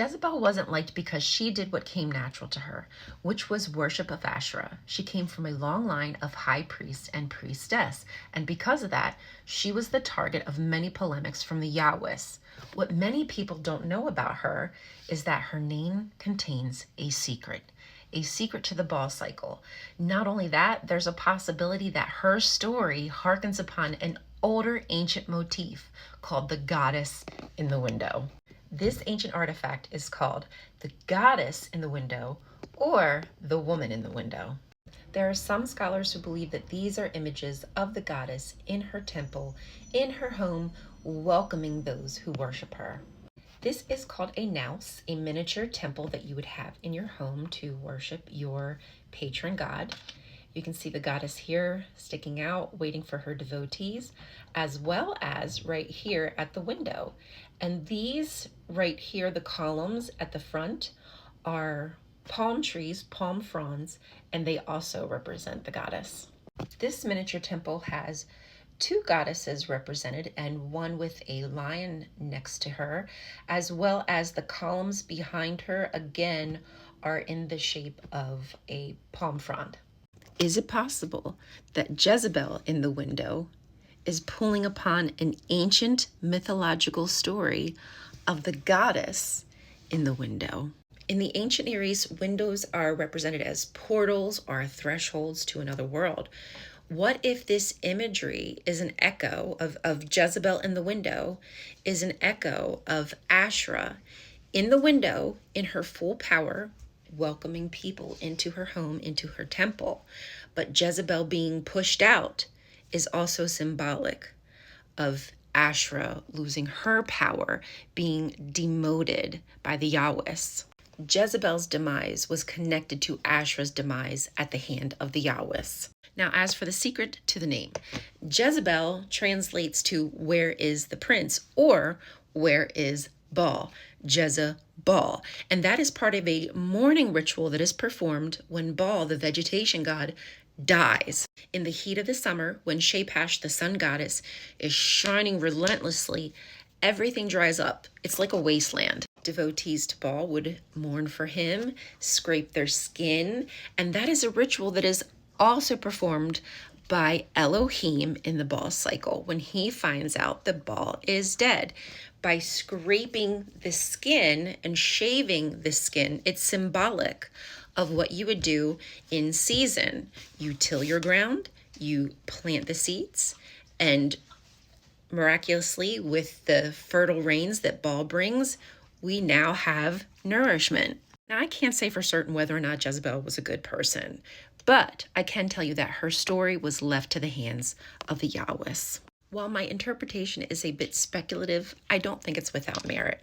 Jezebel wasn't liked because she did what came natural to her, which was worship of Asherah. She came from a long line of high priest and priestess, and because of that, she was the target of many polemics from the Yahwists. What many people don't know about her is that her name contains a secret to the Baal cycle. Not only that, there's a possibility that her story harkens upon an older ancient motif called the goddess in the window. This ancient artifact is called the goddess in the window or the woman in the window. There are some scholars who believe that these are images of the goddess in her temple, in her home, welcoming those who worship her. This is called a naus, a miniature temple that you would have in your home to worship your patron god. You can see the goddess here sticking out, waiting for her devotees, as well as right here at the window. And these right here, the columns at the front, are palm trees, palm fronds, and they also represent the goddess. This miniature temple has two goddesses represented and one with a lion next to her, as well as the columns behind her again are in the shape of a palm frond. Is it possible that Jezebel in the window is pulling upon an ancient mythological story of the goddess in the window? In the ancient Near East, windows are represented as portals or thresholds to another world. What if this imagery is an echo of Jezebel in the window, is an echo of Asherah in the window in her full power, welcoming people into her home, into her temple. But Jezebel being pushed out is also symbolic of Asherah losing her power, being demoted by the Yahwists. Jezebel's demise was connected to Asherah's demise at the hand of the Yahwists. Now, as for the secret to the name, Jezebel translates to where is the prince or where is Baal, Jezebel. And that is part of a mourning ritual that is performed when Baal, the vegetation god, dies. In the heat of the summer, when Shepash, the sun goddess, is shining relentlessly, everything dries up. It's like a wasteland. Devotees to Baal would mourn for him, scrape their skin, and that is a ritual that is also performed by Elohim in the Baal cycle when he finds out that Baal is dead. By scraping the skin and shaving the skin, it's symbolic of what you would do in season. You till your ground, you plant the seeds, and miraculously, with the fertile rains that Baal brings, we now have nourishment. Now, I can't say for certain whether or not Jezebel was a good person, but I can tell you that her story was left to the hands of the Yahwists. While my interpretation is a bit speculative, I don't think it's without merit.